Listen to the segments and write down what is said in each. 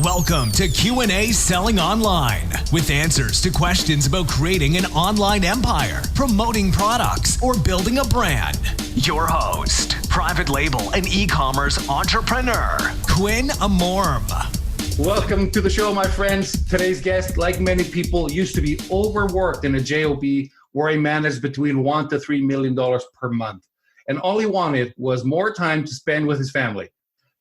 Welcome to Q&A Selling Online, with answers to questions about creating an online empire, promoting products, or building a brand. Your host, private label and e-commerce entrepreneur, Quinn Amorm. Welcome to the show, my friends. Today's guest, like many people, used to be overworked in a job where he managed between $1 to $3 million per month, and all he wanted was more time to spend with his family.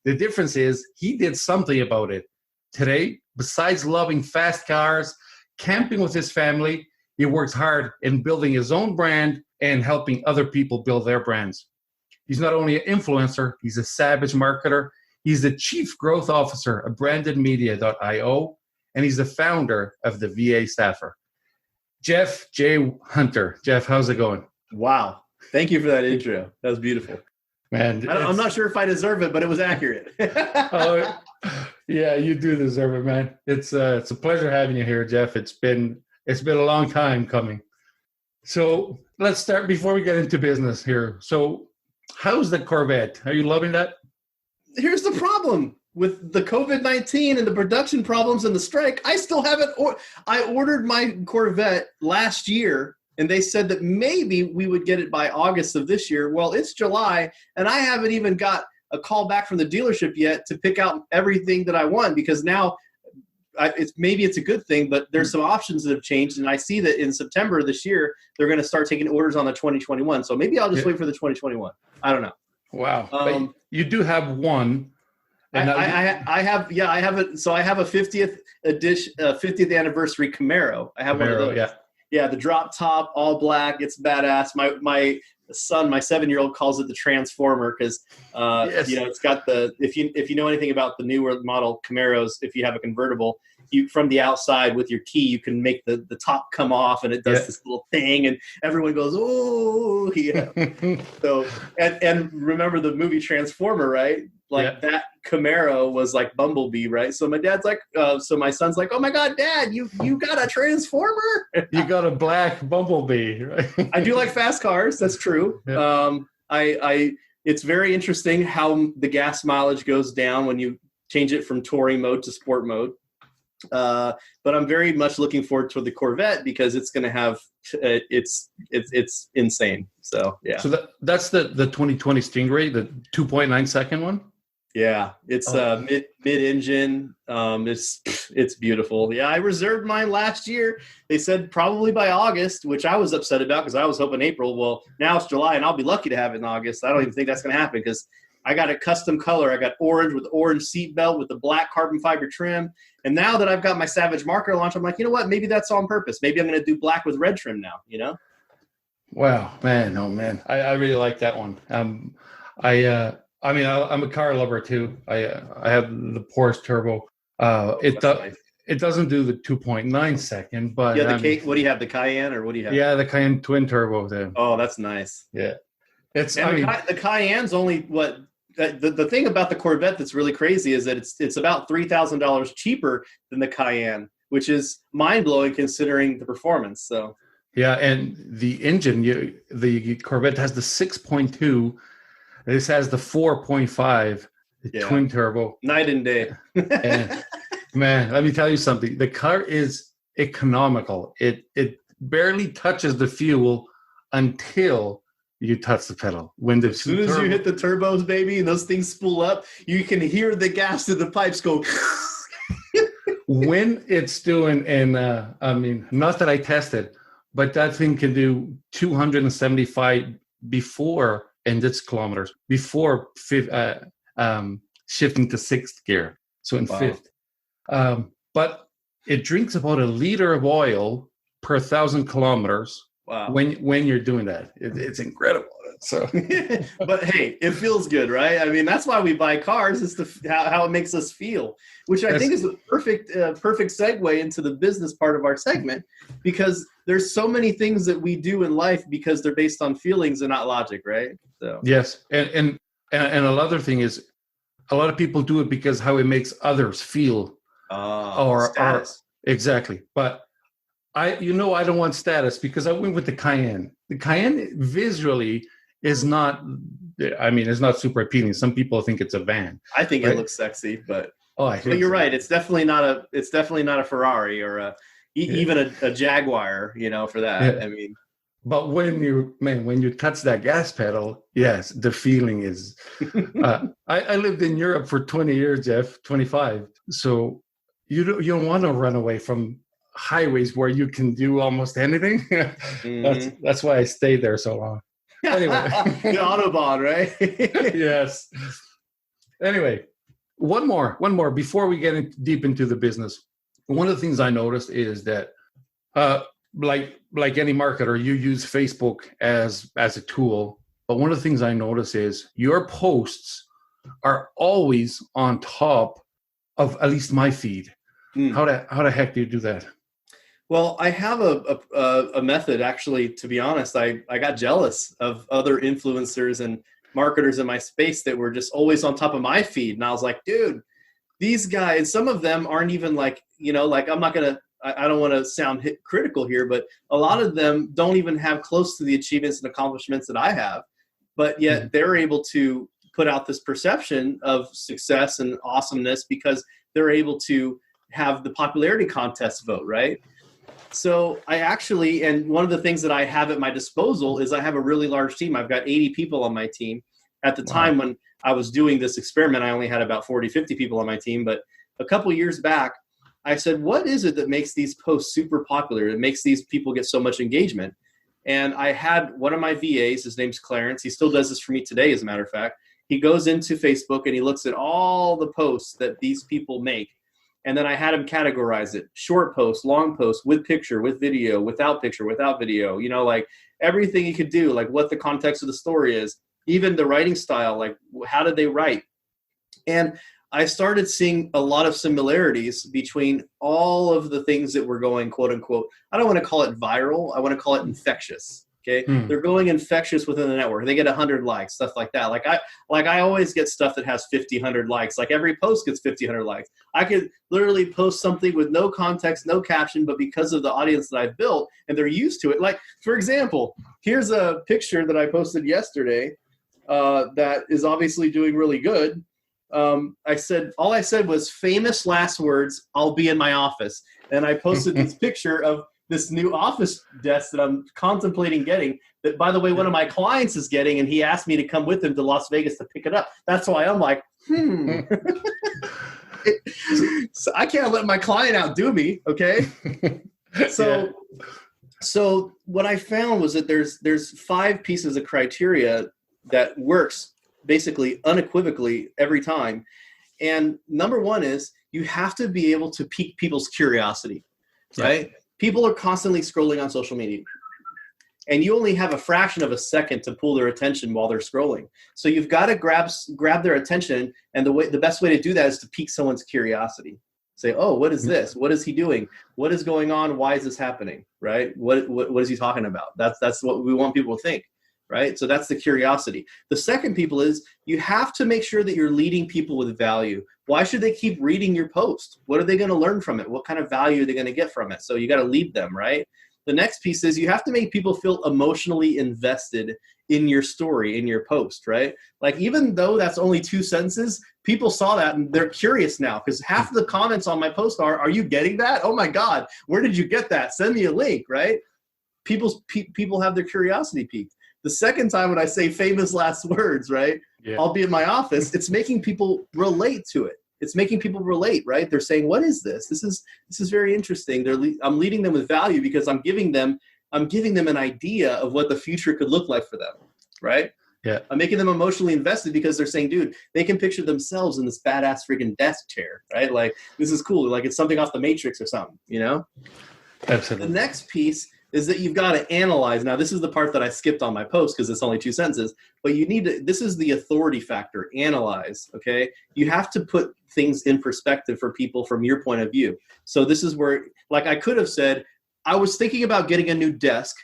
The difference is he did something about it. Today, besides loving fast cars, camping with his family, he works hard in building his own brand and helping other people build their brands. He's not only an influencer, he's a savage marketer. He's the chief growth officer of brandedmedia.io, and he's the founder of the VA Staffer. Jef J. Hunter. Jef, how's it going? Wow. Thank you for that intro. That was beautiful. Man, I'm not sure if I deserve it, but it was accurate. Oh, yeah, you do deserve it, man. It's a pleasure having you here, Jef. It's been a long time coming. So let's start before we get into business here. So how's the Corvette? Are you loving that? Here's the problem with the COVID-19 and the production problems and the strike. I still haven't. I ordered my Corvette last year, and they said that maybe we would get it by August of this year. Well, it's July, and I haven't even got a call back from the dealership yet to pick out everything that I want, because now it's a good thing, but there's some options that have changed, and I see that in September of this year they're going to start taking orders on the 2021. So maybe I'll just wait for the 2021. I don't know. Wow. But you do have one. And I have it. So I have a 50th edition, 50th anniversary Camaro. I have one of those. Yeah, the drop top, all black. It's badass. My son, my 7-year-old, calls it the Transformer because it's got the. If you know anything about the newer model Camaros, if you have a convertible, you from the outside with your key, you can make the top come off, and it does this little thing, and everyone goes, oh yeah. So and remember the movie Transformer, right? That Camaro was like Bumblebee, right? So my dad's like, so my son's like, oh my God, Dad, you got a Transformer? You got a black Bumblebee, right? I do like fast cars. That's true. Yeah. It's very interesting how the gas mileage goes down when you change it from touring mode to sport mode. But I'm very much looking forward to the Corvette because it's going to have it's insane. So yeah. So that's the 2020 Stingray, the 2.9 second one. Yeah, it's mid-engine. It's beautiful. Yeah, I reserved mine last year. They said probably by August, which I was upset about because I was hoping April. Well, now it's July, and I'll be lucky to have it in August. I don't even think that's going to happen because I got a custom color. I got orange with orange seat belt with the black carbon fiber trim. And now that I've got my Savage marker launch, I'm like, you know what? Maybe that's on purpose. Maybe I'm going to do black with red trim now, you know? Wow, man. Oh, man. I really like that one. I'm a car lover too. I have the Porsche Turbo. It doesn't do the 2.9 second, but what do you have? The Cayenne or what do you have? Yeah, the Cayenne twin turbo then. Oh, that's nice. Yeah, the Cayenne's only what the thing about the Corvette that's really crazy is that it's about $3,000 cheaper than the Cayenne, which is mind blowing considering the performance. So yeah, and the engine, the Corvette has the 6.2. This has the 4.5 twin turbo. Night and day. And, man, let me tell you something. The car is economical. It barely touches the fuel until you touch the pedal. As soon as you hit the turbos, baby, and those things spool up, you can hear the gas through the pipes go. When it's doing, and not that I tested, but that thing can do 275 before. And it's kilometers before shifting to sixth gear. So in fifth. But it drinks about 1 liter of oil per 1,000 kilometers. Wow. When you're doing that. It's incredible. So, but hey, it feels good, right? I mean, that's why we buy cars, is how it makes us feel, which I think is the perfect segue into the business part of our segment, because there's so many things that we do in life because they're based on feelings and not logic, right? So yes, and another thing is, a lot of people do it because how it makes others feel, or exactly. But I don't want status because I went with the Cayenne. The Cayenne visually is not, I mean, it's not super appealing. Some people think it's a van. I think it looks sexy, but but you're right. It's definitely not a Ferrari or even a Jaguar, for that. Yeah. I mean, but when you touch that gas pedal, yes, the feeling is. I lived in Europe for 20 years, Jeff, 25. So you don't want to run away from highways where you can do almost anything. Mm-hmm. That's why I stayed there so long. Anyway, the Autobahn, right? Yes. Anyway, one more before we get deep into the business. One of the things I noticed is that, like any marketer, you use Facebook as a tool. But one of the things I notice is your posts are always on top of at least my feed. How the heck do you do that? Well, I have a method, actually. To be honest, I got jealous of other influencers and marketers in my space that were just always on top of my feed. And I was like, dude, these guys, some of them aren't even like, I'm not going to, I don't want to sound critical here, but a lot of them don't even have close to the achievements and accomplishments that I have. But yet they're able to put out this perception of success and awesomeness because they're able to have the popularity contest vote, right? So I actually, and one of the things that I have at my disposal is I have a really large team. I've got 80 people on my team. At the time when I was doing this experiment, I only had about 40, 50 people on my team. But a couple of years back, I said, what is it that makes these posts super popular? It makes these people get so much engagement. And I had one of my VAs, his name's Clarence. He still does this for me today, as a matter of fact. He goes into Facebook and he looks at all the posts that these people make. And then I had him categorize it: short posts, long posts, with picture, with video, without picture, without video, like everything he could do, like what the context of the story is, even the writing style, like how did they write? And I started seeing a lot of similarities between all of the things that were going, quote unquote, I don't want to call it viral. I want to call it infectious. Okay. They're going infectious within the network. They get 100 likes, stuff like that. Like I always get stuff that has 50, 100 likes. Like every post gets 50, 100 likes. I could literally post something with no context, no caption, but because of the audience that I've built and they're used to it. Like, for example, here's a picture that I posted yesterday that is obviously doing really good. All I said was famous last words, I'll be in my office. And I posted this picture of this new office desk that I'm contemplating getting, that, by the way, one of my clients is getting, and he asked me to come with him to Las Vegas to pick it up. That's why I'm like, So I can't let my client outdo me, okay? So what I found was that there's 5 pieces of criteria that works basically unequivocally every time. And number 1 is you have to be able to pique people's curiosity, right? People are constantly scrolling on social media, and you only have a fraction of a second to pull their attention while they're scrolling. So you've got to grab their attention, and the best way to do that is to pique someone's curiosity. Say, oh, what is this? What is he doing? What is going on? Why is this happening? Right? What is he talking about? That's what we want people to think. Right? So that's the curiosity. The second people is you have to make sure that you're leading people with value. Why should they keep reading your post? What are they going to learn from it? What kind of value are they going to get from it? So you got to lead them, right? The next piece is you have to make people feel emotionally invested in your story, in your post, right? Like, even though that's only 2 sentences, people saw that and they're curious now, because half of the comments on my post are you getting that? Oh my God, where did you get that? Send me a link, right? People have their curiosity piqued. The second time when I say famous last words, right? Yeah. I'll be in my office. It's making people relate to it. It's making people relate, right? They're saying, "What is this? This is very interesting." I'm leading them with value because I'm giving them an idea of what the future could look like for them, right? Yeah. I'm making them emotionally invested because they're saying, "Dude, they can picture themselves in this badass freaking desk chair, right? Like, this is cool. Like, it's something off the Matrix or something, you know?" Absolutely. The next piece is that you've got to analyze. Now, this is the part that I skipped on my post because it's only 2 sentences, but this is the authority factor. Analyze, okay? You have to put things in perspective for people from your point of view. So this is where, like, I could have said, I was thinking about getting a new desk,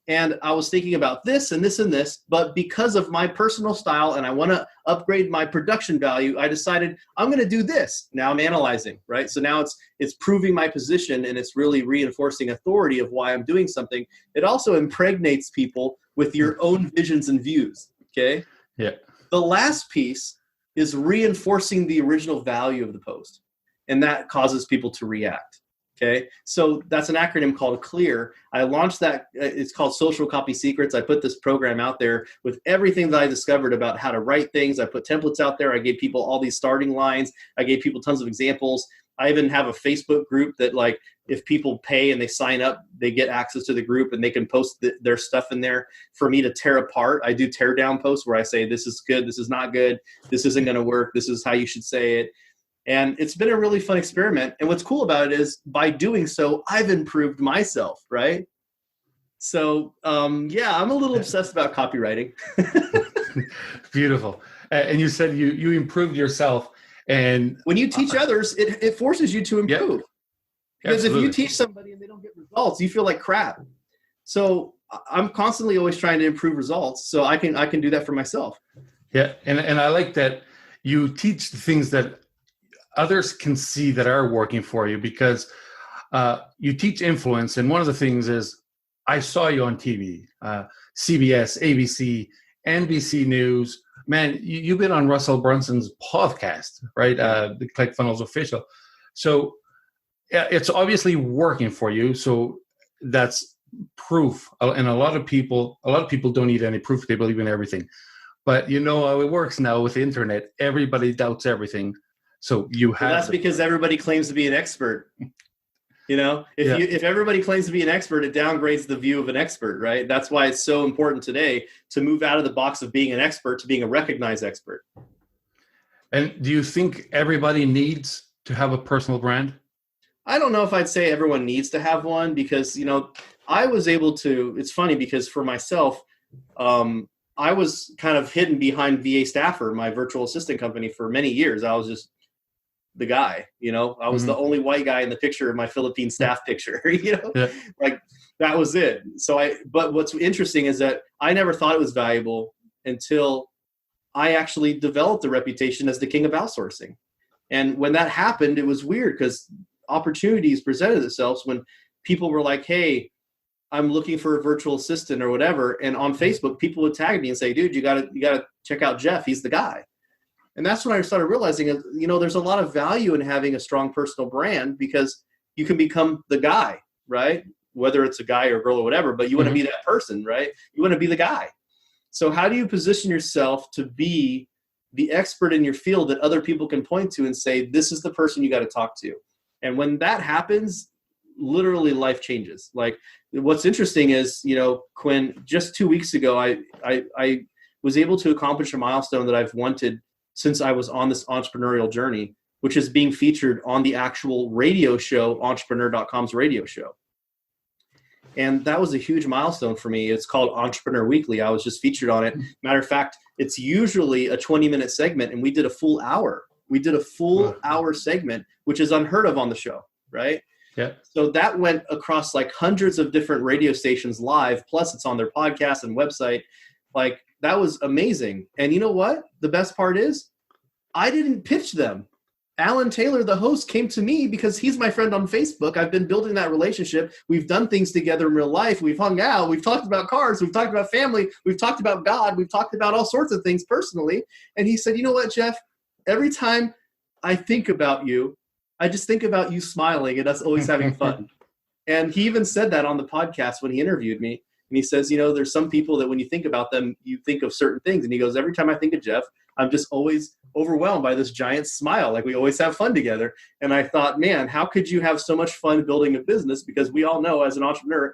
and I was thinking about this and this and this, but because of my personal style and I want to upgrade my production value, I decided I'm going to do this. Now I'm analyzing, right? So now it's proving my position, and it's really reinforcing authority of why I'm doing something. It also impregnates people with your own visions and views, Okay. Yeah. The last piece is reinforcing the original value of the post. And that causes people to react. Okay. So that's an acronym called CLEAR. I launched that. It's called Social Copy Secrets. I put this program out there with everything that I discovered about how to write things. I put templates out there. I gave people all these starting lines. I gave people tons of examples. I even have a Facebook group that, like, if people pay and they sign up, they get access to the group and they can post their stuff in there for me to tear apart. I do tear down posts where I say, this is good, this is not good, this isn't going to work, this is how you should say it. And it's been a really fun experiment. And what's cool about it is by doing so, I've improved myself, right? So, yeah, I'm a little obsessed about copywriting. Beautiful. And you said you improved yourself. And when you teach others, it forces you to improve. Yeah, because absolutely. if you teach somebody and they don't get results, you feel like crap. So I'm constantly always trying to improve results, so I can do that for myself. Yeah, and I like that you teach the things that others can see that are working for you, because you teach influence. And one of the things is, I saw you on TV, CBS, ABC, NBC News. Man, you've been on Russell Brunson's podcast, right? The ClickFunnels Official. So it's obviously working for you. So that's proof. And a lot of people don't need any proof. They believe in everything. But you know how it works now with the internet. Everybody doubts everything. So you have. Well, that's because everybody claims to be an expert. You know, if everybody claims to be an expert, it downgrades the view of an expert, right? That's why it's so important today to move out of the box of being an expert to being a recognized expert. And do you think everybody needs to have a personal brand? I don't know if I'd say everyone needs to have one, because, you know, I was able to, it's funny because for myself, I was kind of hidden behind VA Staffer, my virtual assistant company, for many years. I was just the guy, you know, I was the only white guy in the picture of my Philippine staff picture, you know, like that was it. So but what's interesting is that I never thought it was valuable until I actually developed a reputation as the king of outsourcing. And when that happened, it was weird because opportunities presented themselves when people were like, hey, I'm looking for a virtual assistant or whatever. And on Facebook, people would tag me and say, dude, you gotta check out Jef. He's the guy. And that's when I started realizing, you know, there's a lot of value in having a strong personal brand, because you can become the guy, right? Whether it's a guy or a girl or whatever, but you want to be that person, right? You want to be the guy. So how do you position yourself to be the expert in your field that other people can point to and say, this is the person you got to talk to? And when that happens, literally life changes. Like, what's interesting is, you know, Quinn, just 2 weeks ago, I was able to accomplish a milestone that I've wanted since I was on this entrepreneurial journey, which is being featured on the actual radio show, Entrepreneur.com's radio show. And that was a huge milestone for me. It's called Entrepreneur Weekly. I was just featured on it. Matter of fact, it's usually a 20-minute segment, and we did a full hour. We did a full hour segment, which is unheard of on the show, right? Yeah. So that went across like hundreds of different radio stations live, plus it's on their podcast and website. Like, that was amazing. And you know what? The best part is, I didn't pitch them. Alan Taylor, the host, came to me because he's my friend on Facebook. I've been building that relationship. We've done things together in real life. We've hung out. We've talked about cars. We've talked about family. We've talked about God. We've talked about all sorts of things personally. And he said, you know what, Jef? Every time I think about you, I just think about you smiling and us always having fun. And he even said that on the podcast when he interviewed me. And he says, you know, there's some people that when you think about them, you think of certain things. And he goes, every time I think of Jef, I'm just always overwhelmed by this giant smile. Like, we always have fun together. And I thought, man, how could you have so much fun building a business? Because we all know as an entrepreneur,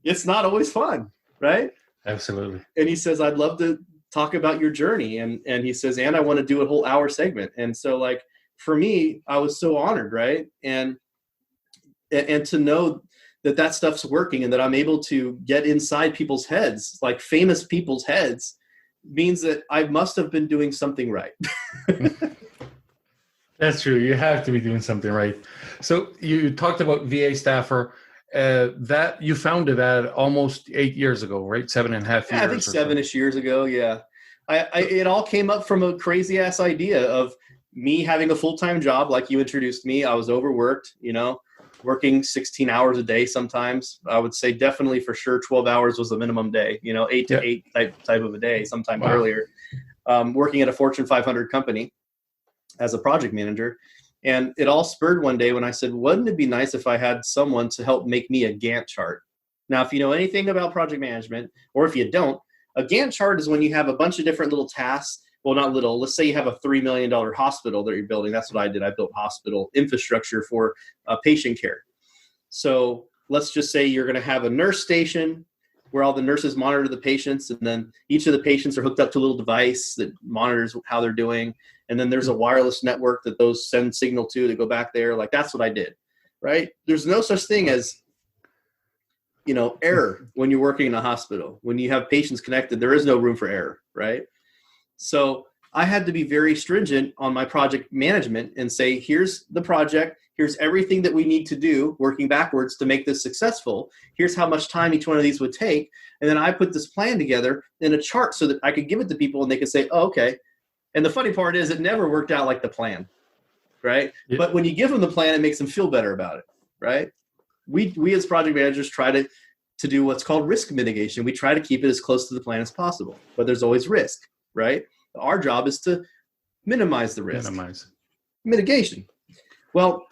it's not always fun, right? Absolutely. And he says, I'd love to talk about your journey. And he says, and I want to do a whole hour segment. And so, like, for me, I was so honored, right? And to know that stuff's working and that I'm able to get inside people's heads, like famous people's heads, means that I must have been doing something right. That's true. You have to be doing something right. So you talked about VA Staffer. That you founded that almost 8 years ago, right? 7.5 years. Yeah, I think 7-ish years ago. Yeah. It all came up from a crazy ass idea of me having a full-time job. Like you introduced me, I was overworked, you know, working 16 hours a day sometimes. I would say definitely for sure 12 hours was the minimum day, 8 to 8 type of a day, sometime earlier. Working at a Fortune 500 company as a project manager. And it all spurred one day when I said, wouldn't it be nice if I had someone to help make me a Gantt chart? Now, if you know anything about project management, or if you don't, a Gantt chart is when you have a bunch of different little tasks. Well, not little. Let's say you have a $3 million hospital that you're building. That's what I did. I built hospital infrastructure for patient care. So let's just say you're going to have a nurse station where all the nurses monitor the patients, and then each of the patients are hooked up to a little device that monitors how they're doing. And then there's a wireless network that those send signal to go back there. Like, that's what I did, right? There's no such thing as, error when you're working in a hospital. When you have patients connected, there is no room for error, right? So I had to be very stringent on my project management and say, here's the project. Here's everything that we need to do, working backwards to make this successful. Here's how much time each one of these would take. And then I put this plan together in a chart so that I could give it to people and they could say, oh, okay. And the funny part is it never worked out like the plan, right? Yeah. But when you give them the plan, it makes them feel better about it, right? We as project managers try to do what's called risk mitigation. We try to keep it as close to the plan as possible, but there's always risk, right? Our job is to minimize the risk. Mitigation. Well,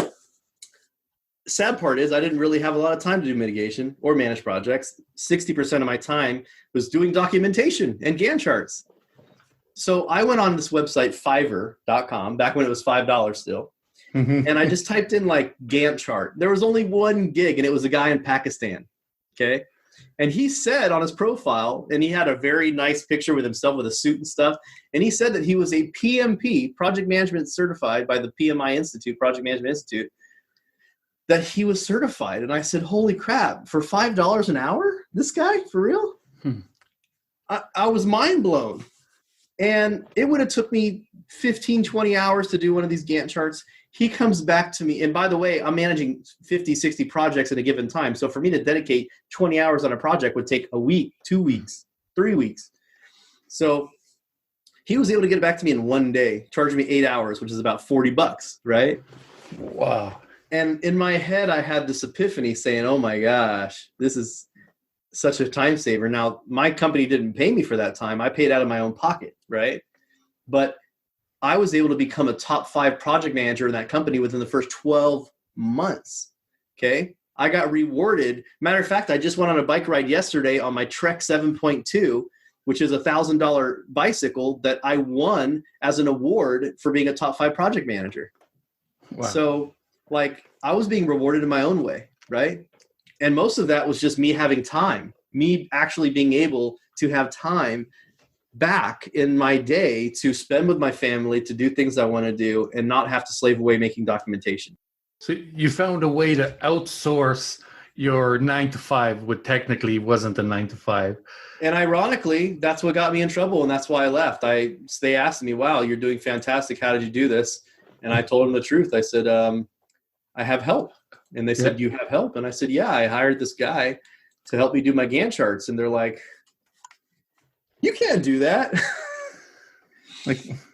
sad part is I didn't really have a lot of time to do mitigation or manage projects. 60% of my time was doing documentation and Gantt charts. So I went on this website, Fiverr.com, back when it was $5 still. Mm-hmm. And I just typed in like Gantt chart. There was only one gig, and it was a guy in Pakistan. Okay. And he said on his profile, and he had a very nice picture with himself with a suit and stuff. And he said that he was a PMP, project management certified by the PMI Institute, Project Management Institute, that he was certified. And I said, holy crap, for $5 an hour? This guy, for real? I was mind blown. And it would have took me 15, 20 hours to do one of these Gantt charts. He comes back to me. And by the way, I'm managing 50, 60 projects at a given time. So for me to dedicate 20 hours on a project would take a week, 2 weeks, 3 weeks. So he was able to get it back to me in one day, charging me 8 hours, which is about $40, right? Wow. And in my head, I had this epiphany saying, oh my gosh, this is such a time saver. Now, my company didn't pay me for that time. I paid out of my own pocket, right? But I was able to become a top 5 project manager in that company within the first 12 months, okay? I got rewarded. Matter of fact, I just went on a bike ride yesterday on my Trek 7.2, which is a $1,000 bicycle that I won as an award for being a top 5 project manager. Wow. So, like, I was being rewarded in my own way, right? And most of that was just me having time, me actually being able to have time back in my day to spend with my family, to do things I want to do, and not have to slave away making documentation. So you found a way to outsource your 9 to 5, what technically wasn't a 9 to 5. And ironically, that's what got me in trouble, and that's why I left. They asked me, wow, you're doing fantastic. How did you do this? And I told them the truth. I said, I have help. And they said, you have help? And I said, yeah, I hired this guy to help me do my Gantt charts. And they're like, you can't do that.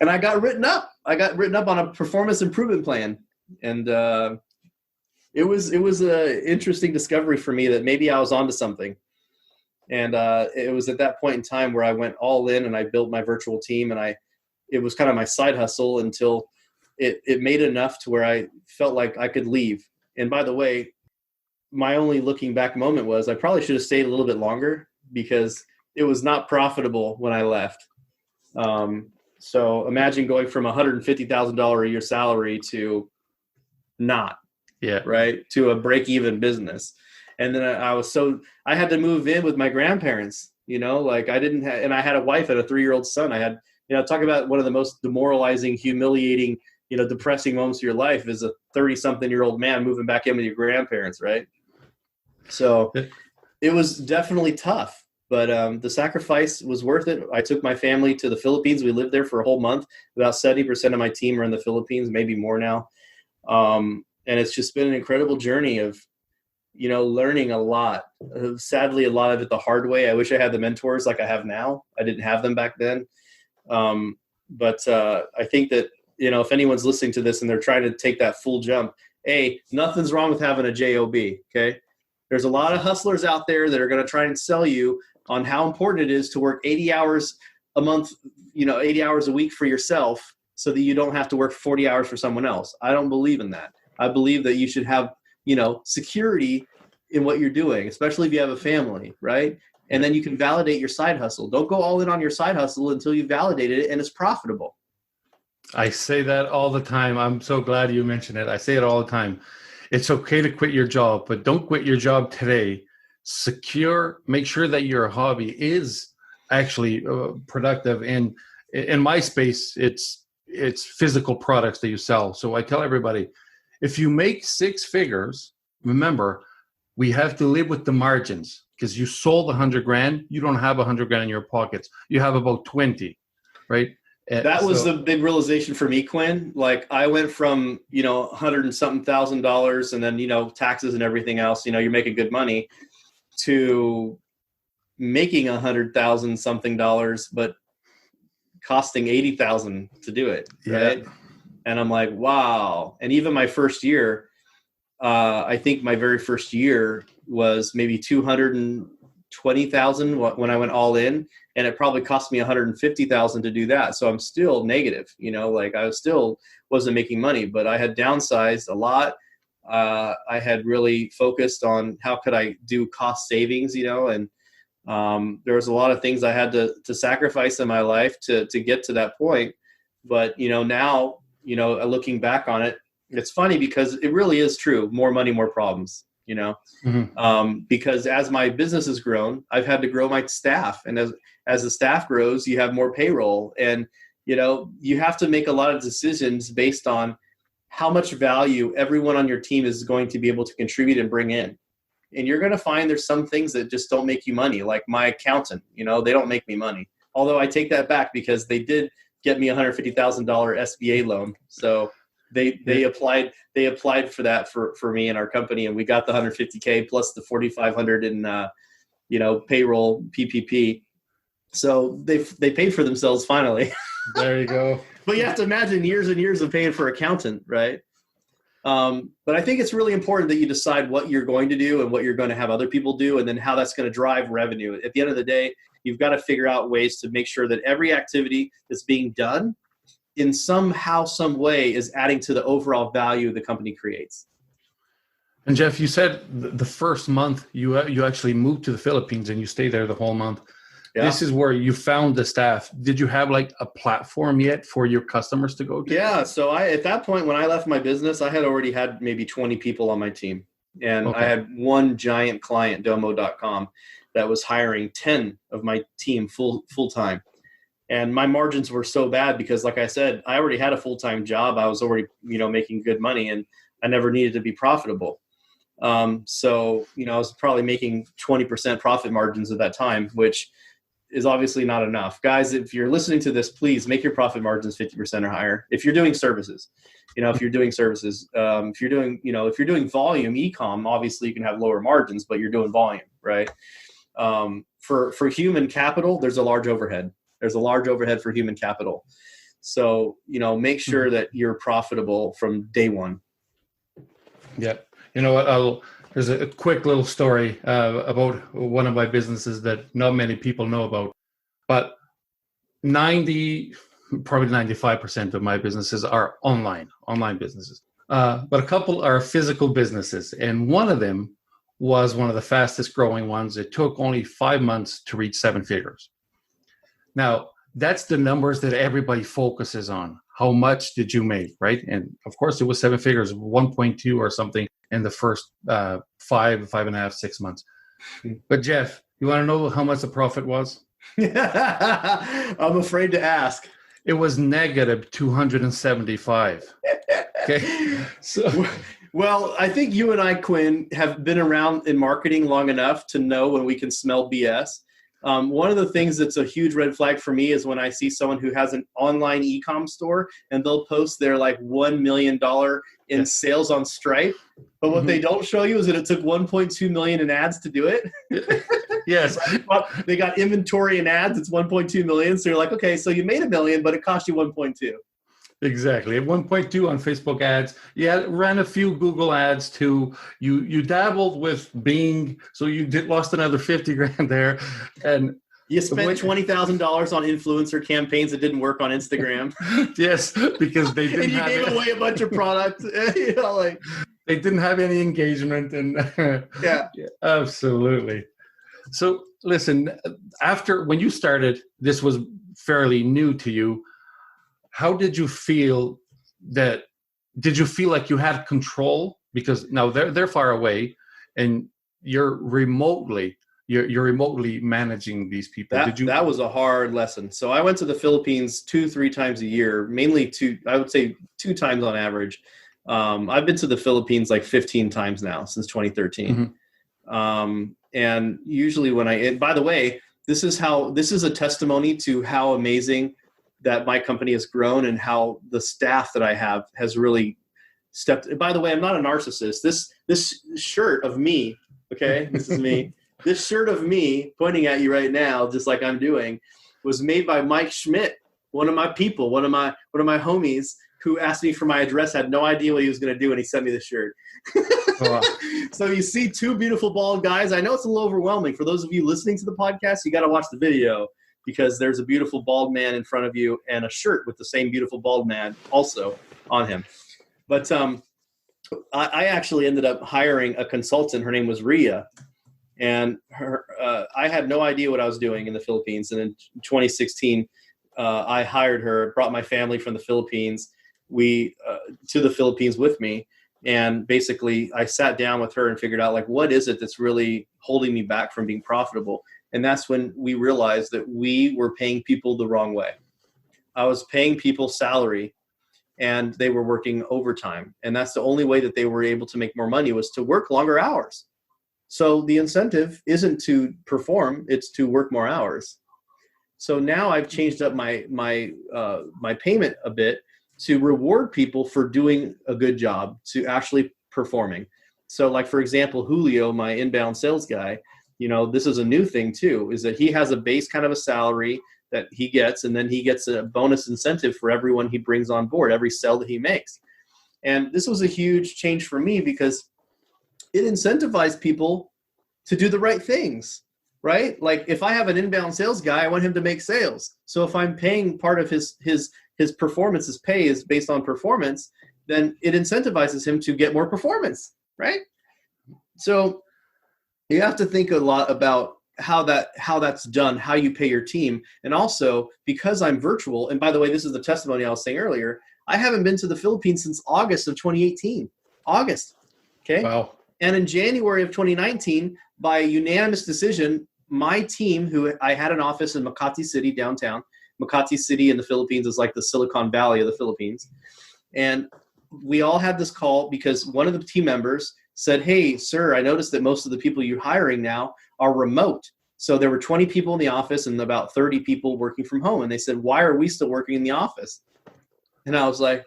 And I got written up. I got written up on a performance improvement plan. And it was an interesting discovery for me that maybe I was onto something. And it was at that point in time where I went all in and I built my virtual team. And it was kind of my side hustle until it made enough to where I felt like I could leave. And by the way, my only looking back moment was I probably should have stayed a little bit longer because it was not profitable when I left. So imagine going from $150,000 a year salary to not, right, to a break-even business. And then I had to move in with my grandparents, like I didn't have, and I had a wife and a 3-year-old son. I had, talk about one of the most demoralizing, humiliating, depressing moments of your life is a 30-something-year-old man moving back in with your grandparents, right? So it was definitely tough, but the sacrifice was worth it. I took my family to the Philippines. We lived there for a whole month. About 70% of my team are in the Philippines, maybe more now. And it's just been an incredible journey of, learning a lot. Sadly, a lot of it the hard way. I wish I had the mentors like I have now. I didn't have them back then. But I think that, if anyone's listening to this and they're trying to take that full jump, nothing's wrong with having a job. Okay, there's a lot of hustlers out there that are going to try and sell you on how important it is to work 80 hours a month, 80 hours a week for yourself, so that you don't have to work 40 hours for someone else. I don't believe in that. I believe that you should have, security in what you're doing, especially if you have a family, right? And then you can validate your side hustle. Don't go all in on your side hustle until you've validated it and it's profitable. I say that all the time. I'm so glad you mentioned it. I say it all the time. It's okay to quit your job, but don't quit your job today. Make sure that your hobby is actually productive. And in my space, it's physical products that you sell. So I tell everybody, if you make 6 figures, remember, we have to live with the margins, because you sold 100 grand. You don't have 100 grand in your pockets. You have about 20, right? That was the big realization for me, Quinn. Like, I went from, $100 and something thousand, and then, taxes and everything else, you're making good money, to making $100,000 something, but costing $80,000 to do it. Right. Yeah. And I'm like, wow. And even my first year, I think my very first year was maybe 220,000 when I went all in, and it probably cost me 150,000 to do that. So I'm still negative, I still wasn't making money, but I had downsized a lot. I had really focused on how could I do cost savings, and there was a lot of things I had to sacrifice in my life to get to that point. But, now, looking back on it, it's funny because it really is true. More money, more problems, because as my business has grown, I've had to grow my staff. And as the staff grows, you have more payroll, and, you have to make a lot of decisions based on how much value everyone on your team is going to be able to contribute and bring in. And you're going to find there's some things that just don't make you money. Like my accountant, they don't make me money. Although I take that back, because they did get me a $150,000 SBA loan. So they applied for that for me and our company, and we got the $150K plus the $4,500 in payroll PPP. So they paid for themselves finally. There you go. But you have to imagine years and years of paying for accountant, right? But I think it's really important that you decide what you're going to do and what you're going to have other people do, and then how that's going to drive revenue. At the end of the day, you've got to figure out ways to make sure that every activity that's being done in some way is adding to the overall value the company creates. And Jef, you said the first month you actually moved to the Philippines and you stayed there the whole month. Yeah. This is where you found the staff. Did you have like a platform yet for your customers to go to? Yeah. So at that point, when I left my business, I had already had maybe 20 people on my team. And okay. I had one giant client, domo.com, that was hiring 10 of my team full time. And my margins were so bad because, like I said, I already had a full-time job. I was already, making good money, and I never needed to be profitable. So, I was probably making 20% profit margins at that time, which is obviously not enough. Guys, if you're listening to this, please make your profit margins 50% or higher. If you're doing services, if you're doing volume, e-com, obviously you can have lower margins, but you're doing volume, right? For human capital, there's a large overhead. There's a large overhead for human capital. So, make sure that you're profitable from day one. Yeah. You know what? There's a quick little story about one of my businesses that not many people know about, but probably 95% of my businesses are online businesses. But a couple are physical businesses. And one of them was one of the fastest growing ones. It took only 5 months to reach 7 figures. Now, that's the numbers that everybody focuses on. How much did you make, right? And of course, it was 7 figures, 1.2 or something in the first 5.5, 6 months. But Jef, you want to know how much the profit was? I'm afraid to ask. It was negative 275. Okay. So, well, I think you and I, Quinn, have been around in marketing long enough to know when we can smell BS. One of the things that's a huge red flag for me is when I see someone who has an online e-com store and they'll post their like $1 million in sales on Stripe. But what they don't show you is that it took 1.2 million in ads to do it. Yes. Well, they got inventory and ads. It's 1.2 million. So you're like, okay, so you made $1 million, but it cost you 1.2. Exactly. At 1.2 on Facebook ads. Yeah, ran a few Google ads too. You dabbled with Bing, so you lost another 50 grand there. And you spent $20,000 on influencer campaigns that didn't work on Instagram. Yes, because they didn't. And you gave away a bunch of products. You know, like they didn't have any engagement, and yeah, absolutely. So listen, when you started, this was fairly new to you. How did you feel did you feel like you had control? Because now they're far away and you're remotely managing these people. That was a hard lesson. So I went to the Philippines 2-3 times a year, mainly I would say 2 times on average. I've been to the Philippines like 15 times now since 2013. Mm-hmm. And usually by the way, this is a testimony to how amazing that my company has grown and how the staff that I have has really stepped. By the way, I'm not a narcissist. This shirt of me, okay, this is me. This shirt of me pointing at you right now, just like I'm doing, was made by Mike Schmidt, one of my people, one of my homies, who asked me for my address, had no idea what he was going to do, and he sent me the shirt. Wow. So you see 2 beautiful bald guys. I know it's a little overwhelming. For those of you listening to the podcast, you got to watch the video, because there's a beautiful bald man in front of you and a shirt with the same beautiful bald man also on him. But I actually ended up hiring a consultant. Her name was Ria. And I had no idea what I was doing in the Philippines. And in 2016, I hired her, brought my family from the Philippines to the Philippines with me. And basically, I sat down with her and figured out, like, what is it that's really holding me back from being profitable? And that's when we realized that we were paying people the wrong way. I was paying people salary, and they were working overtime. And that's the only way that they were able to make more money, was to work longer hours. So the incentive isn't to perform, it's to work more hours. So now I've changed up my payment a bit to reward people for doing a good job, to actually performing. So like, for example, Julio, my inbound sales guy, this is a new thing too, is that he has a base kind of a salary that he gets, and then he gets a bonus incentive for everyone he brings on board, every sale that he makes. And this was a huge change for me, because it incentivized people to do the right things, right? Like, if I have an inbound sales guy, I want him to make sales. So if I'm paying part of his performance, his pay is based on performance, then it incentivizes him to get more performance, right? So you have to think a lot about how that's done, how you pay your team. And also, because I'm virtual, and by the way, this is the testimony I was saying earlier, I haven't been to the Philippines since August of 2018. August. Okay. Wow. And in January of 2019, by unanimous decision, my team, who I had an office in Makati City, downtown. Makati City in the Philippines is like the Silicon Valley of the Philippines. And we all had this call because one of the team members said, "Hey, sir, I noticed that most of the people you're hiring now are remote." So there were 20 people in the office and about 30 people working from home. And they said, "Why are we still working in the office?" And I was like,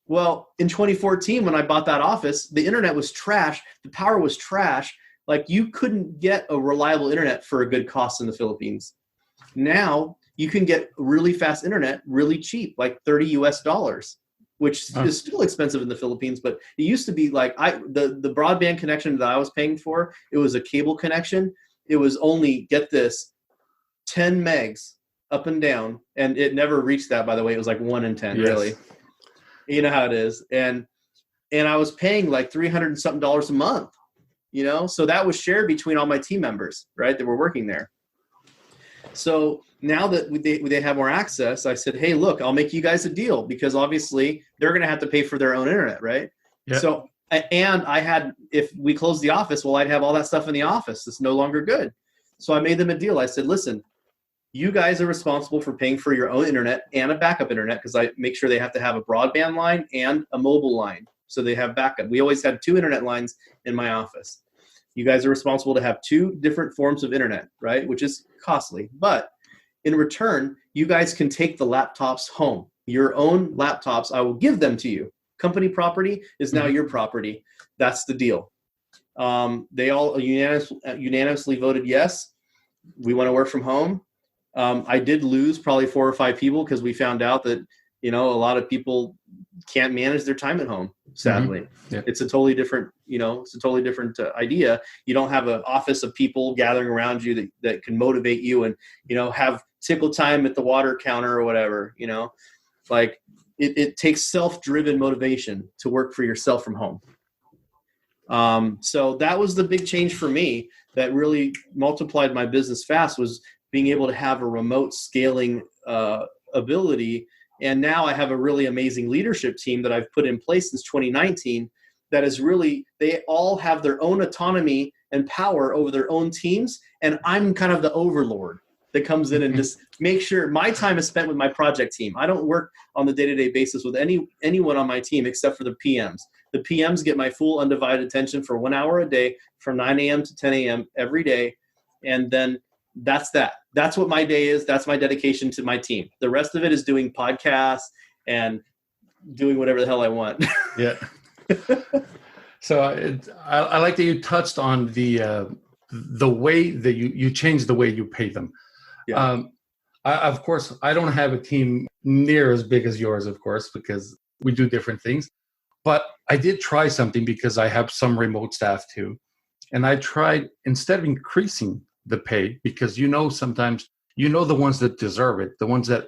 well, in 2014, when I bought that office, the internet was trash. The power was trash. Like, you couldn't get a reliable internet for a good cost in the Philippines. Now you can get really fast internet really cheap, like $30, which is still expensive in the Philippines. But it used to be like the broadband connection that I was paying for, it was a cable connection. It was only, get this, 10 megs up and down. And it never reached that, by the way. It was like 1 in 10, yes. Really. You know how it is. And I was paying like $300 and something a month, so that was shared between all my team members, right, that were working there. So now that they have more access, I said, "Hey, look, I'll make you guys a deal," because obviously they're going to have to pay for their own internet, right? Yep. So, and if we closed the office, well, I'd have all that stuff in the office. It's no longer good. So I made them a deal. I said, "Listen, you guys are responsible for paying for your own internet and a backup internet," because I make sure they have to have a broadband line and a mobile line. So they have backup. We always had 2 internet lines in my office. You guys are responsible to have 2 different forms of internet, right? Which is costly. But in return, you guys can take the laptops home. Your own laptops, I will give them to you. Company property is now your property. That's the deal. They all unanimously voted yes. We want to work from home. I did lose probably 4 or 5 people because we found out that, a lot of people can't manage their time at home. Sadly, it's a totally different, idea. You don't have an office of people gathering around you that can motivate you and, have tickle time at the water counter or whatever, like it takes self-driven motivation to work for yourself from home. So that was the big change for me that really multiplied my business fast, was being able to have a remote scaling ability. And now I have a really amazing leadership team that I've put in place since 2019 that is really, they all have their own autonomy and power over their own teams. And I'm kind of the overlord that comes in and just make sure my time is spent with my project team. I don't work on the day-to-day basis with anyone on my team except for the PMs. The PMs get my full undivided attention for 1 hour a day from 9 a.m. to 10 a.m. every day. And then that's that. That's what my day is. That's my dedication to my team. The rest of it is doing podcasts and doing whatever the hell I want. Yeah. So I like that you touched on the way that you changed the way you pay them. Yeah. Of course, I don't have a team near as big as yours, of course, because we do different things. But I did try something because I have some remote staff too. And I tried, instead of increasing the pay, because sometimes the ones that deserve it, the ones that,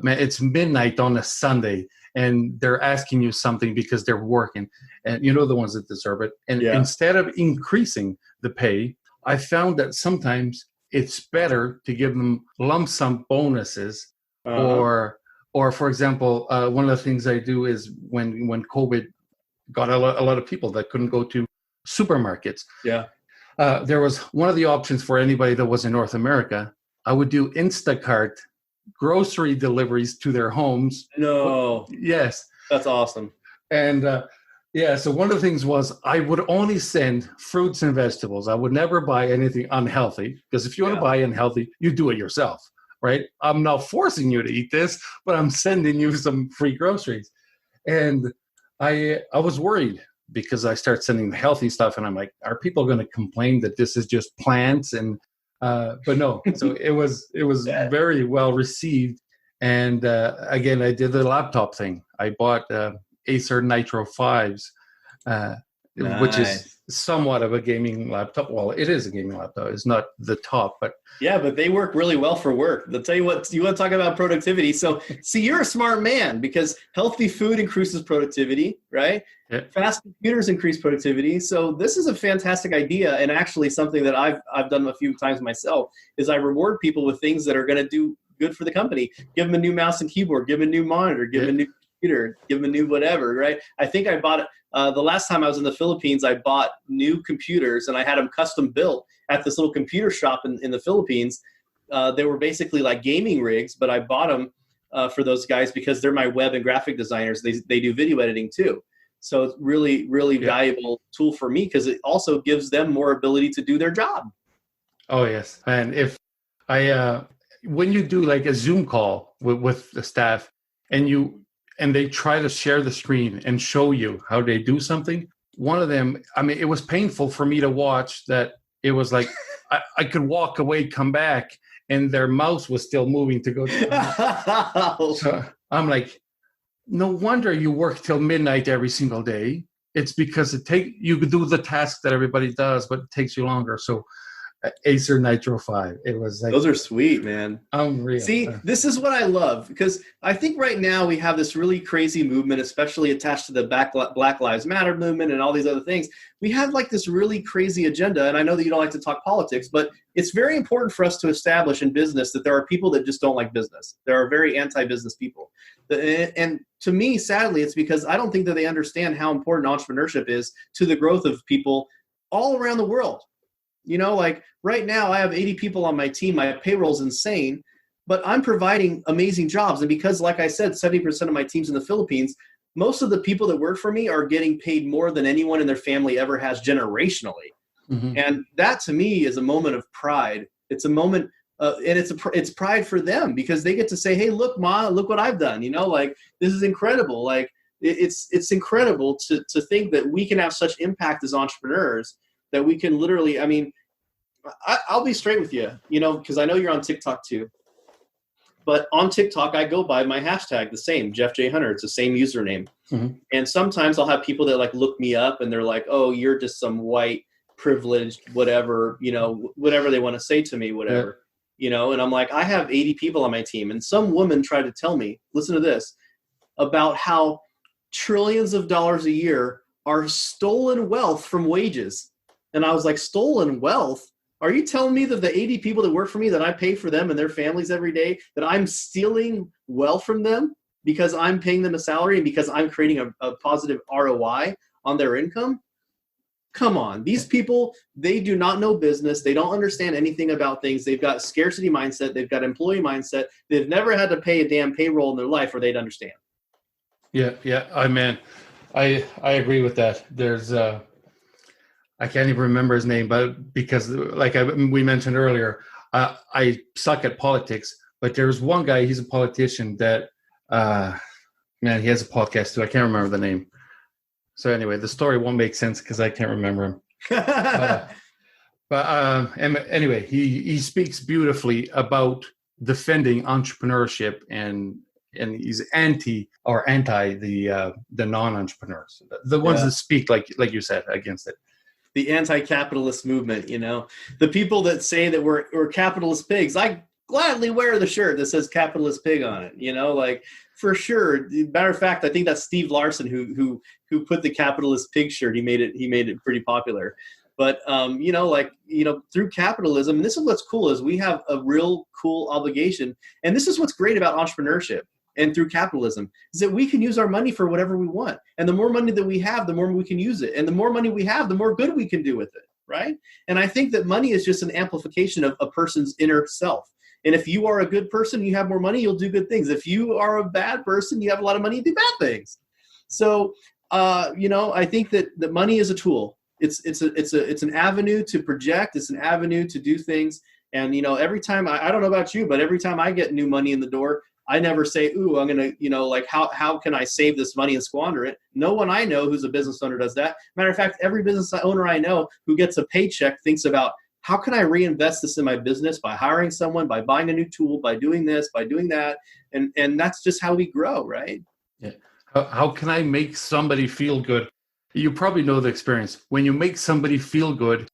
it's midnight on a Sunday and they're asking you something because they're working, and the ones that deserve it. And instead of increasing the pay, I found that sometimes it's better to give them lump sum bonuses, or for example, one of the things I do is when COVID got a lot of people that couldn't go to supermarkets. Yeah. There was one of the options for anybody that was in North America. I would do Instacart grocery deliveries to their homes. No. Yes. That's awesome. And so one of the things was I would only send fruits and vegetables. I would never buy anything unhealthy, because if you want to buy unhealthy, you do it yourself, right? I'm not forcing you to eat this, but I'm sending you some free groceries. And I was worried, because I start sending the healthy stuff and I'm like, are people going to complain that this is just plants? And but no, so it was very well received. And again, I did the laptop thing. I bought Acer Nitro 5s, which is somewhat of a gaming laptop. Well, it is a gaming laptop. It's not the top, but yeah, but they work really well for work. I'll tell you what, you want to talk about productivity. So see, you're a smart man, because healthy food increases productivity, right? Yeah. Fast computers increase productivity. So this is a fantastic idea. And actually something that I've done a few times myself is I reward people with things that are going to do good for the company. Give them a new mouse and keyboard, give them a new monitor, give them a new computer, give them a new whatever, right? I think I bought it. The last time I was in the Philippines, I bought new computers and I had them custom built at this little computer shop in the Philippines. They were basically like gaming rigs, but I bought them for those guys because they're my web and graphic designers. They do video editing too. So it's really, really valuable tool for me, because it also gives them more ability to do their job. Oh, yes. And if when you do like a Zoom call with the staff and they try to share the screen and show you how they do something, one of them, I mean, it was painful for me to watch that. It was like I could walk away, come back, and their mouse was still moving to go. So I'm like, no wonder you work till midnight every single day. It's because you could do the task that everybody does, but it takes you longer. So Acer Nitro 5. It was like, those are sweet, man. Unreal. See, this is what I love, because I think right now we have this really crazy movement, especially attached to the Black Lives Matter movement and all these other things. We have like this really crazy agenda, and I know that you don't like to talk politics, but it's very important for us to establish in business that there are people that just don't like business. There are very anti-business people. And to me, sadly, it's because I don't think that they understand how important entrepreneurship is to the growth of people all around the world. Like right now I have 80 people on my team. My payroll's insane, but I'm providing amazing jobs. And because, like I said, 70% of my team's in the Philippines, most of the people that work for me are getting paid more than anyone in their family ever has generationally. Mm-hmm. And that to me is a moment of pride. It's a moment, and it's pride for them, because they get to say, hey, look, Ma, look what I've done. Like, this is incredible. Like it's incredible to think that we can have such impact as entrepreneurs, that we can literally, I mean, I'll be straight with you, because I know you're on TikTok too. But on TikTok, I go by my hashtag, the same, Jef J. Hunter. It's the same username. Mm-hmm. And sometimes I'll have people that like look me up and they're like, oh, you're just some white, privileged, whatever, whatever they want to say to me, whatever, and I'm like, I have 80 people on my team. And some woman tried to tell me, listen to this, about how trillions of dollars a year are stolen wealth from wages. And I was like, stolen wealth? Are you telling me that the 80 people that work for me, that I pay for them and their families every day, that I'm stealing wealth from them because I'm paying them a salary and because I'm creating a positive ROI on their income? Come on. These people, they do not know business. They don't understand anything about things. They've got scarcity mindset. They've got employee mindset. They've never had to pay a damn payroll in their life or they'd understand. Yeah. I agree with that. There's I can't even remember his name, but because like we mentioned earlier, I suck at politics, but there's one guy, he's a politician that, he has a podcast too. I can't remember the name. So anyway, the story won't make sense because I can't remember him. But anyway, he speaks beautifully about defending entrepreneurship and he's anti the non-entrepreneurs, the ones that speak like you said against it. The anti-capitalist movement, the people that say that we're capitalist pigs. I gladly wear the shirt that says capitalist pig on it, like for sure. Matter of fact, I think that's Steve Larson who put the capitalist pig shirt. He made it pretty popular. But through capitalism, and this is what's cool, is we have a real cool obligation. And this is what's great about entrepreneurship and through capitalism, is that we can use our money for whatever we want. And the more money that we have, the more we can use it. And the more money we have, the more good we can do with it, right? And I think that money is just an amplification of a person's inner self. And if you are a good person, you have more money, you'll do good things. If you are a bad person, you have a lot of money, you do bad things. So, I think that money is a tool. It's an avenue to project. It's an avenue to do things. And, every time, I don't know about you, but every time I get new money in the door, I never say, ooh, I'm going to, how can I save this money and squander it? No one I know who's a business owner does that. Matter of fact, every business owner I know who gets a paycheck thinks about, how can I reinvest this in my business by hiring someone, by buying a new tool, by doing this, by doing that. And that's just how we grow, right? Yeah. How can I make somebody feel good? You probably know the experience. When you make somebody feel good,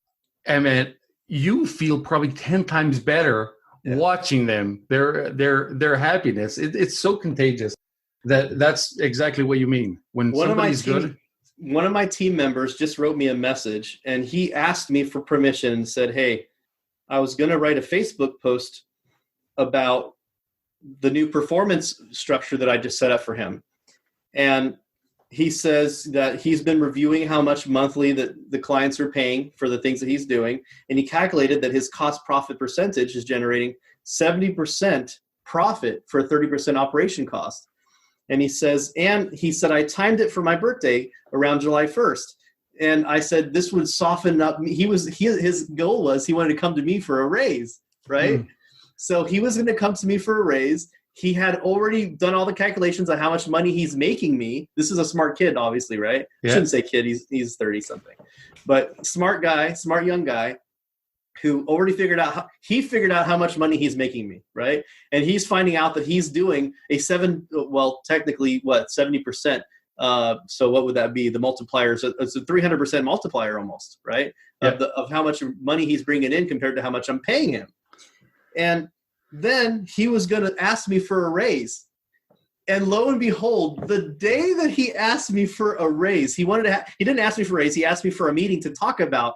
you feel probably 10 times better watching them, their happiness. It's so contagious. That's exactly what you mean. When somebody's good. One of my team members just wrote me a message and he asked me for permission and said, hey, I was going to write a Facebook post about the new performance structure that I just set up for him. And he says that he's been reviewing how much monthly that the clients are paying for the things that he's doing. And he calculated that his cost profit percentage is generating 70% profit for a 30% operation cost. And he said, I timed it for my birthday around July 1st. And I said, this would soften up. His goal was he wanted to come to me for a raise, right? So he was going to come to me for a raise. He had already done all the calculations on how much money he's making me. This is a smart kid, obviously, right? Yeah. I shouldn't say kid. He's 30 something, but smart young guy who already figured out how much money he's making me, right? And he's finding out that he's doing technically 70%. So what would that be? The multiplier is it's a 300% multiplier almost, right? Yeah. Of how much money he's bringing in compared to how much I'm paying him. And then he was going to ask me for a raise. And lo and behold, the day that he asked me for a raise, he didn't ask me for a raise. He asked me for a meeting to talk about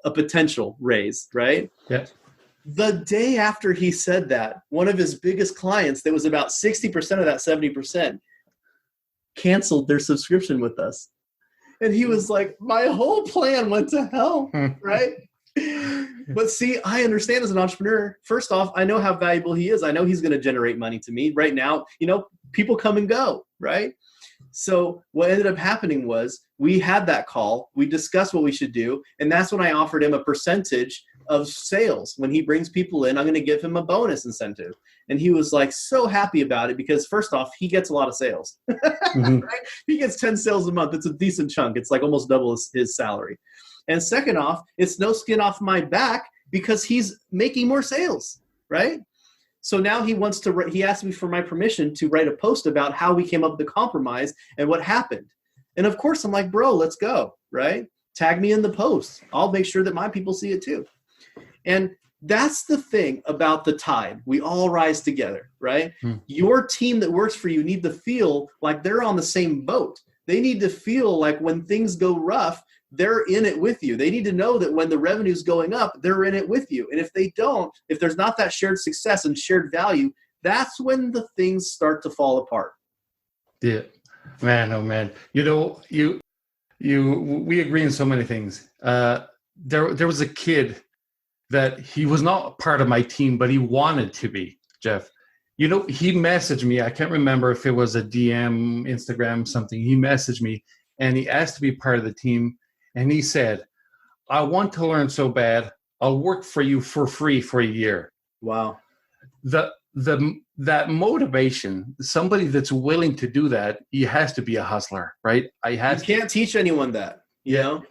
a potential raise, right? Yeah. The day after he said that, one of his biggest clients that was about 60% of that 70% canceled their subscription with us. And he was like, my whole plan went to hell, right? But see, I understand as an entrepreneur, first off, I know how valuable he is. I know he's going to generate money to me right now. People come and go, right? So what ended up happening was we had that call, we discussed what we should do. And that's when I offered him a percentage of sales. When he brings people in, I'm going to give him a bonus incentive. And he was like so happy about it because first off, he gets a lot of sales, right? He gets 10 sales a month. It's a decent chunk. It's like almost double his salary. And second off, it's no skin off my back because he's making more sales, right? So now he wants to, he asked me for my permission to write a post about how we came up with the compromise and what happened. And of course, I'm like, bro, let's go, right? Tag me in the post. I'll make sure that my people see it too. And that's the thing about the tide. We all rise together, right? Your team that works for you need to feel like they're on the same boat. They need to feel like when things go rough, they're in it with you. They need to know that when the revenue's going up, they're in it with you. And if they don't, if there's not that shared success and shared value, that's when the things start to fall apart. Yeah, man, oh man. You know, we agree on so many things. There was a kid that he was not part of my team, but he wanted to be, Jef. You know, he messaged me. I can't remember if it was a DM, Instagram, something. He messaged me and he asked to be part of the team. And he said, I want to learn so bad. I'll work for you for free for a year. Wow. That motivation, somebody that's willing to do that, he has to be a hustler, right? You can't teach anyone that, you know?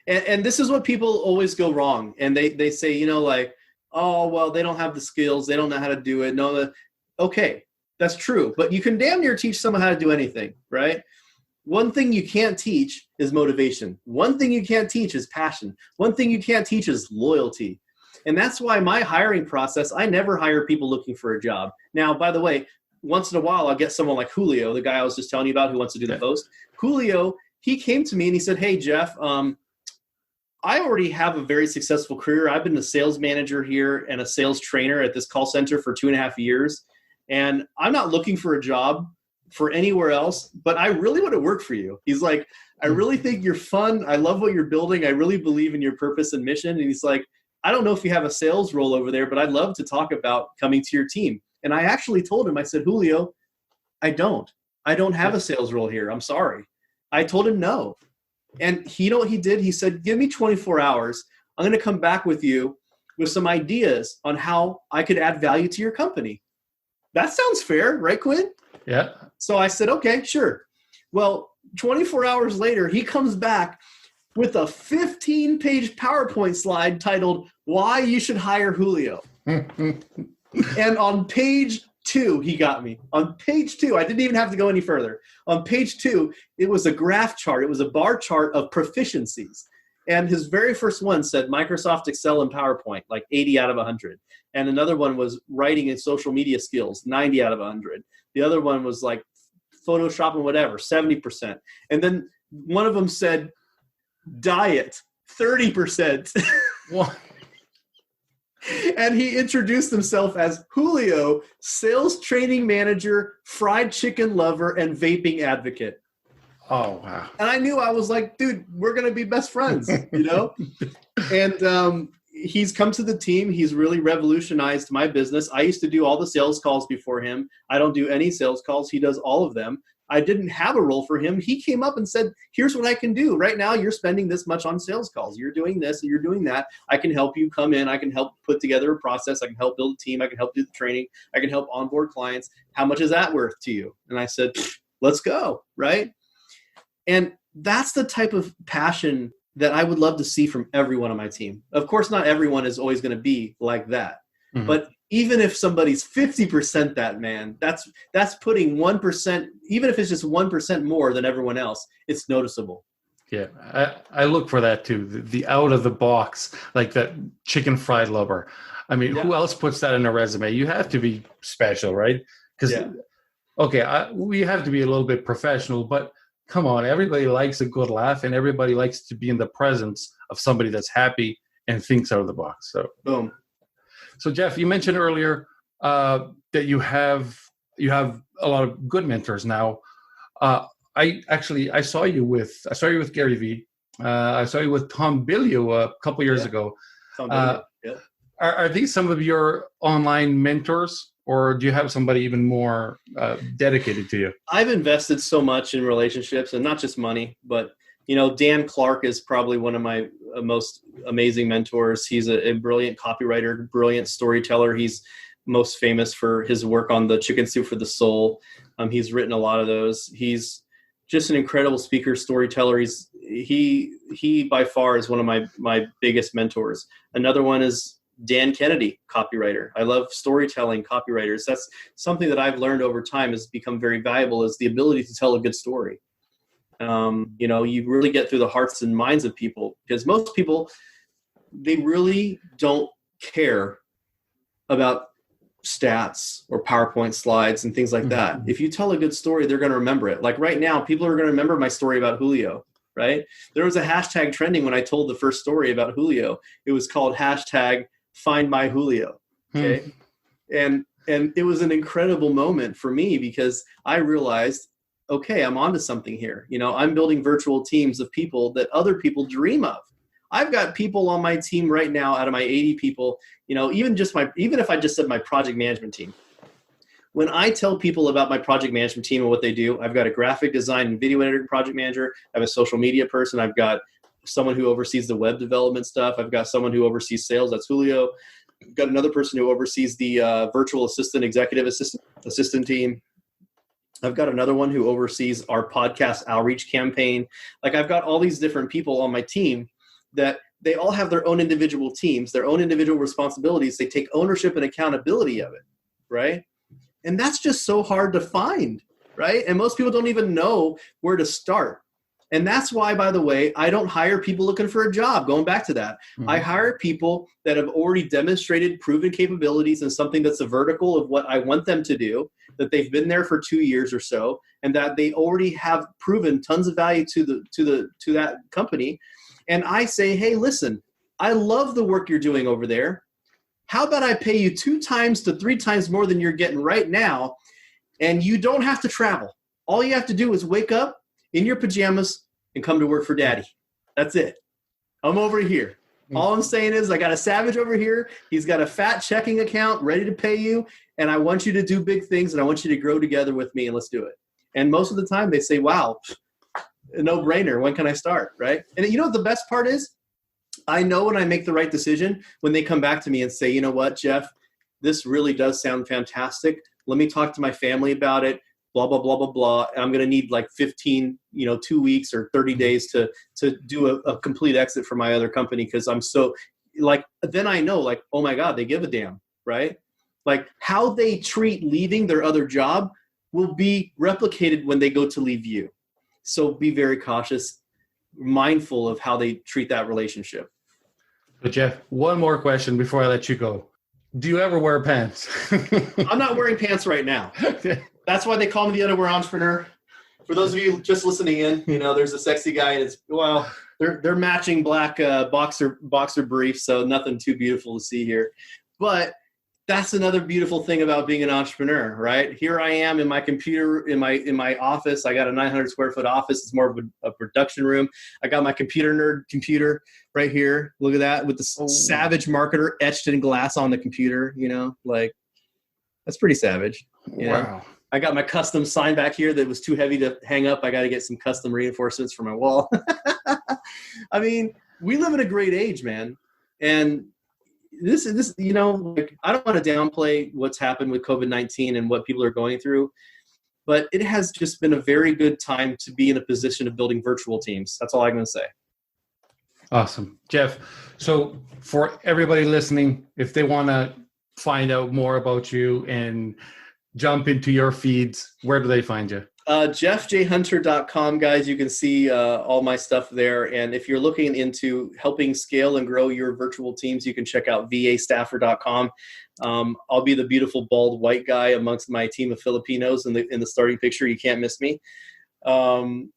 And this is what people always go wrong. And they say, you know, like, oh, well, they don't have the skills. They don't know how to do it. No, okay, that's true. But you can damn near teach someone how to do anything, right? One thing you can't teach is motivation. One thing you can't teach is passion. One thing you can't teach is loyalty. And that's why my hiring process, I never hire people looking for a job. Now, by the way, once in a while, I'll get someone like Julio, the guy I was just telling you about who wants to do the post. Julio, he came to me and he said, hey, Jef, I already have a very successful career. I've been a sales manager here and a sales trainer at this call center for 2.5 years. And I'm not looking for a job for anywhere else, but I really want to work for you. He's like, I really think you're fun. I love what you're building. I really believe in your purpose and mission. And he's like, I don't know if you have a sales role over there, but I'd love to talk about coming to your team. And I actually told him, I said, Julio, I don't have a sales role here. I'm sorry. I told him no. And you know what he did? He said, give me 24 hours. I'm going to come back with you with some ideas on how I could add value to your company. That sounds fair, right, Quinn? Yeah. So I said, okay, sure. Well, 24 hours later, he comes back with a 15-page PowerPoint slide titled, Why You Should Hire Julio. And on page 2, he got me. On page 2, I didn't even have to go any further. On page 2, it was a graph chart. It was a bar chart of proficiencies. And his very first one said Microsoft Excel and PowerPoint, like 80 out of 100. And another one was writing and social media skills, 90 out of 100. The other one was like Photoshop and whatever, 70%. And then one of them said diet, 30%. What? And he introduced himself as Julio, sales training manager, fried chicken lover, and vaping advocate. Oh, wow. And I knew, I was like, dude, we're going to be best friends, you know? And he's come to the team. He's really revolutionized my business. I used to do all the sales calls before him. I don't do any sales calls. He does all of them. I didn't have a role for him. He came up and said, here's what I can do. Right now, you're spending this much on sales calls. You're doing this and you're doing that. I can help you come in. I can help put together a process. I can help build a team. I can help do the training. I can help onboard clients. How much is that worth to you? And I said, let's go, right? And that's the type of passion that I would love to see from everyone on my team. Of course, not everyone is always going to be like that. Mm-hmm. But even if somebody's 50% that, man, that's putting 1%, even if it's just 1% more than everyone else, it's noticeable. Yeah, I look for that too. The out of the box, like that chicken fried lover. I mean, who else puts that in a resume? You have to be special, right? Because, we have to be a little bit professional, but come on, everybody likes a good laugh and everybody likes to be in the presence of somebody that's happy and thinks out of the box. So, boom. So Jef, you mentioned earlier that you have a lot of good mentors now. I saw you with Gary Vee. I saw you with Tom Bilyeu a couple years ago. Tom Bilyeu. Yeah. Are these some of your online mentors, or do you have somebody even more dedicated to you? I've invested so much in relationships, and not just money, but Dan Clark is probably one of my most amazing mentors. He's a brilliant copywriter, brilliant storyteller. He's most famous for his work on the Chicken Soup for the Soul. He's written a lot of those. He's just an incredible speaker, storyteller. He by far is one of my biggest mentors. Another one is Dan Kennedy, copywriter. I love storytelling copywriters. That's something that I've learned over time has become very valuable, is the ability to tell a good story. You really get through the hearts and minds of people, because most people, they really don't care about stats or PowerPoint slides and things like that. If you tell a good story, they're going to remember it. Like right now, people are going to remember my story about Julio, right? There was a hashtag trending when I told the first story about Julio. It was called #FindMyJulio. Okay. And it was an incredible moment for me, because I realized, okay, I'm onto something here. I'm building virtual teams of people that other people dream of. I've got people on my team right now, out of my 80 people, even if I just said my project management team. When I tell people about my project management team and what they do, I've got a graphic design and video editor project manager. I have a social media person. I've got someone who oversees the web development stuff. I've got someone who oversees sales. That's Julio. I've got another person who oversees the virtual assistant, executive assistant team. I've got another one who oversees our podcast outreach campaign. Like, I've got all these different people on my team that they all have their own individual teams, their own individual responsibilities. They take ownership and accountability of it, right? And that's just so hard to find, right? And most people don't even know where to start. And that's why, by the way, I don't hire people looking for a job. Going back to that, I hire people that have already demonstrated proven capabilities in something that's a vertical of what I want them to do, that they've been there for 2 years or so, and that they already have proven tons of value to that company. And I say, hey, listen, I love the work you're doing over there. How about I pay you 2 times to 3 times more than you're getting right now, and you don't have to travel. All you have to do is wake up in your pajamas and come to work for daddy. That's it. I'm over here. All I'm saying is I got a savage over here. He's got a fat checking account ready to pay you, and I want you to do big things, and I want you to grow together with me, and let's do it. And most of the time they say, wow, a no-brainer. When can I start, right? And you know what the best part is? I know when I make the right decision, when they come back to me and say, you know what, Jef, this really does sound fantastic. Let me talk to my family about it, blah, blah, blah, blah, blah. And I'm going to need like 15, 2 weeks or 30 days to do a complete exit from my other company, because I'm so, like, then I know, like, oh my God, they give a damn, right? Like, how they treat leaving their other job will be replicated when they go to leave you. So be very cautious, mindful of how they treat that relationship. But Jef, one more question before I let you go. Do you ever wear pants? I'm not wearing pants right now. That's why they call me the underwear entrepreneur. For those of you just listening in, there's a sexy guy, and they're matching black boxer briefs, so nothing too beautiful to see here. But that's another beautiful thing about being an entrepreneur, right? Here I am in my computer, in my office. I got a 900 square foot office. It's more of a production room. I got my computer nerd computer right here. Look at that, with the savage marketer etched in glass on the computer. Like, that's pretty savage. Wow. I got my custom sign back here that was too heavy to hang up. I got to get some custom reinforcements for my wall. I mean, we live in a great age, man. And this, like, I don't want to downplay what's happened with COVID-19 and what people are going through, but it has just been a very good time to be in a position of building virtual teams. That's all I'm going to say. Awesome. Jef, so for everybody listening, if they want to find out more about you and jump into your feeds, where do they find you? JefJHunter.com, guys. You can see all my stuff there. And if you're looking into helping scale and grow your virtual teams, you can check out VAstaffer.com. I'll be the beautiful bald white guy amongst my team of Filipinos in the starting picture. You can't miss me. I'm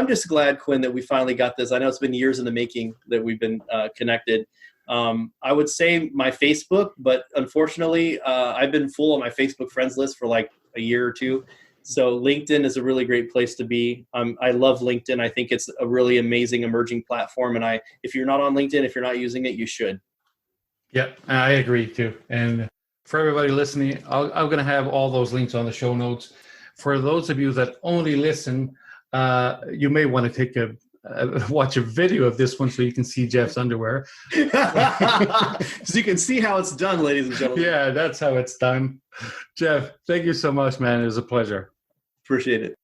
just glad, Quinn, that we finally got this. I know it's been years in the making that we've been connected. I would say my Facebook, but unfortunately, I've been full on my Facebook friends list for like a year or two. So LinkedIn is a really great place to be. I love LinkedIn. I think it's a really amazing emerging platform. And if you're not on LinkedIn, if you're not using it, you should. Yeah, I agree too. And for everybody listening, I'm going to have all those links on the show notes. For those of you that only listen, you may want to take watch a video of this one so you can see Jef's underwear. So you can see how it's done, ladies and gentlemen. Yeah, that's how it's done. Jef, thank you so much, man. It was a pleasure. Appreciate it.